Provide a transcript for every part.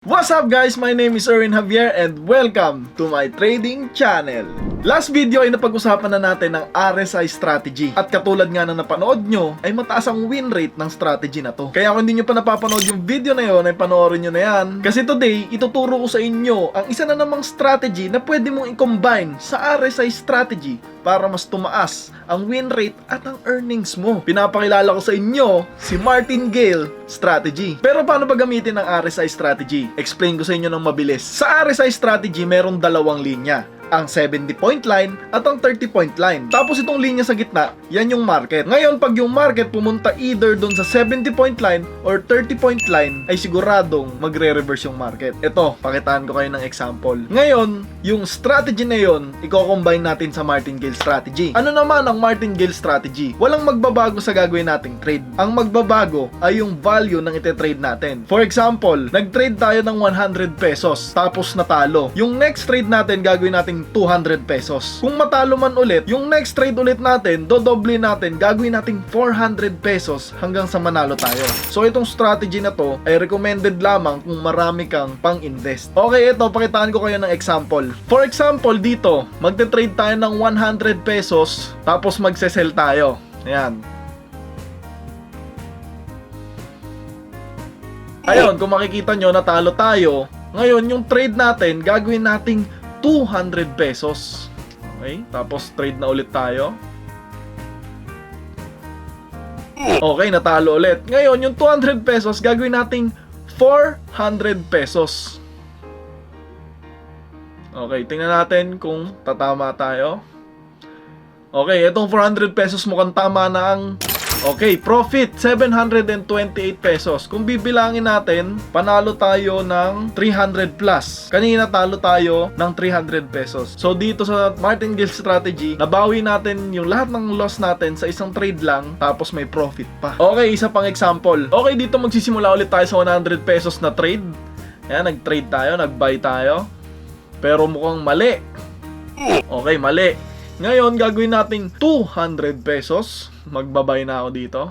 What's up guys? My name is Erwin Javier and welcome to my trading channel. Last video ay napag-usapan na natin ang RSI strategy. At katulad nga na napanood nyo, ay mataas ang win rate ng strategy na to. Kaya kung hindi nyo pa napapanood yung video na yon, ay panoorin nyo na yan. Kasi today, ituturo ko sa inyo ang isa na namang strategy na pwede mong i-combine sa RSI strategy para mas tumaas ang win rate at ang earnings mo. Pinapakilala ko sa inyo si Martingale strategy. Pero paano ba gamitin ang RSI strategy? Explain ko sa inyo ng mabilis. Sa RSI strategy, merong dalawang linya. Ang 70-point line at ang 30-point line. Tapos itong linya sa gitna, yan yung market. Ngayon, pag yung market pumunta either dun sa 70-point line or 30-point line, ay siguradong magre-reverse yung market. Ito, pakitaan ko kayo ng example. Ngayon, yung strategy na yon, i-combine natin sa Martingale strategy. Ano naman ang Martingale strategy? Walang magbabago sa gagawin nating trade. Ang magbabago ay yung value ng ite-trade natin. For example, nag-trade tayo ng 100 pesos, tapos natalo. Yung next trade natin, gagawin natin 200 pesos. Kung matalo man ulit, yung next trade ulit natin, dodoble natin, gagawin natin 400 pesos hanggang sa manalo tayo. So itong strategy na to ay recommended lamang kung marami kang pang-invest. Okay, ito, pakitaan ko kayo ng example. For example, dito, magte-trade tayo ng 100 pesos, tapos magse-sell tayo. Ayan. Ayun, kung makikita nyo, natalo tayo. Ngayon, yung trade natin, gagawin nating 200 pesos. Okay, tapos trade na ulit tayo. Okay, natalo ulit. Ngayon, yung 200 pesos, gagawin nating 400 pesos. Okay, tingnan natin kung tatama tayo. Okay, itong 400 pesos mukhang tama na ang... Okay, profit 728 pesos. Kung bibilangin natin, panalo tayo ng 300 plus. Kanina talo tayo ng 300 pesos. So dito sa Martingale strategy, nabawi natin yung lahat ng loss natin sa isang trade lang, tapos may profit pa. Okay, isa pang example. Okay, dito magsisimula ulit tayo sa 100 pesos na trade. Ayan, nag-trade tayo, nag-buy tayo. Pero mukhang mali. Okay, mali. Ngayon, gagawin nating 200 pesos. Magbabay na ako dito.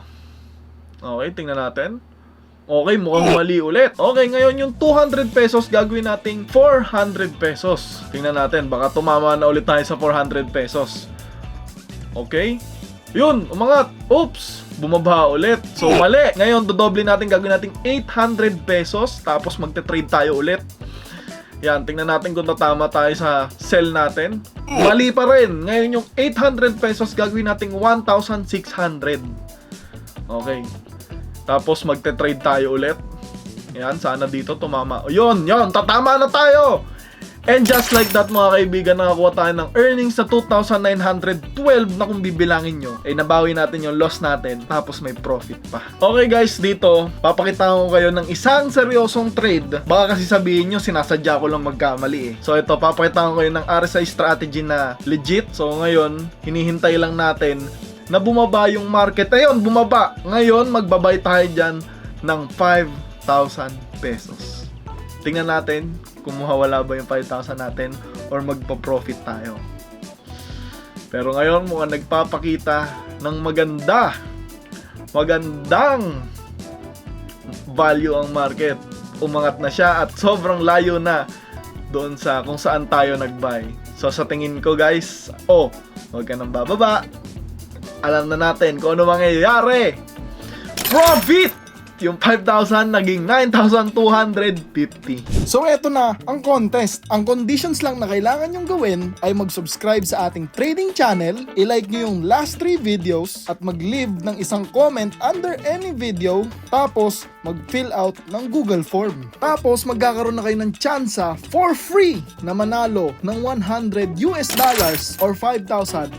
Okay, tingnan natin. Okay, mukhang mali ulit. Okay, ngayon yung 200 pesos, gagawin nating 400 pesos. Tingnan natin, baka tumama na ulit tayo sa 400 pesos. Okay. Yun, umangat. Oops, bumaba ulit. So, mali. Ngayon, dodoble natin, gagawin nating 800 pesos. Tapos, magte-trade tayo ulit. Yan, tingnan natin kung tatama tayo sa sell natin. Mali pa rin. Ngayon yung 800 pesos, gagawin nating 1,600. Okay. Tapos magte-trade tayo ulit. Yan, sana dito tumama. O yun, tatama na tayo! And just like that mga kaibigan, nakakuha tayo ng earnings sa 2,912 na kung bibilangin nyo, ay nabawi natin yung loss natin, tapos may profit pa. Okay guys, dito, papakita ko kayo ng isang seryosong trade. Baka kasi sabihin nyo, sinasadya ko lang magkamali eh. So ito, papakita ko kayo ng RSI strategy na legit. So ngayon, hinihintay lang natin na bumaba yung market. Ayun, bumaba. Ngayon, magbabay tayo dyan ng 5,000 pesos. Tingnan natin kung mawawala ba yung 5,000 natin or magpa-profit tayo. Pero ngayon mukhang nagpapakita ng magandang value ang market. Umangat na siya at sobrang layo na doon sa kung saan tayo nag-buy. So sa tingin ko guys, huwag ka nang bababa. Alam na natin kung ano mangyayari. Profit! Yung 5,000 naging 9,250. So eto na ang contest. Ang conditions lang na kailangan nyong gawin ay mag-subscribe sa ating trading channel, i-like nyo yung last 3 videos at mag-leave ng isang comment under any video, tapos mag-fill out ng Google form. Tapos magkakaroon na kayo ng tsansa for free na manalo ng $100 or 5,500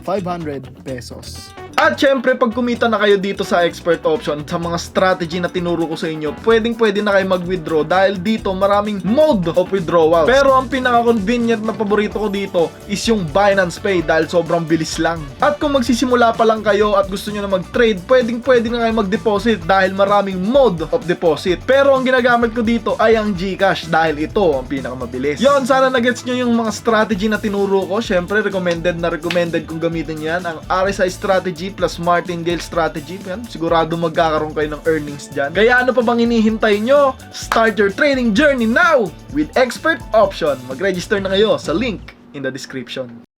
pesos. At syempre, pag kumita na kayo dito sa expert option, sa mga strategy na tinuro ko sa inyo, pwede na kayo mag-withdraw dahil dito maraming mode of withdrawal. Pero ang pinaka-convenient na paborito ko dito is yung Binance Pay dahil sobrang bilis lang. At kung magsisimula pa lang kayo at gusto nyo na mag-trade, pwede na kayo mag-deposit dahil maraming mode of deposit. Pero ang ginagamit ko dito ay ang GCash dahil ito ang pinakamabilis. Yon, sana nagets nyo yung mga strategy na tinuro ko. Syempre, recommended kung gamitin nyo yan, ang RSI strategy strategy plus martingale strategy. Yan, sigurado magkakaroon kayo ng earnings dyan. Kaya ano pa bang hinihintay nyo? Start your trading journey now with Expert Option. Mag-register na kayo sa link in the description.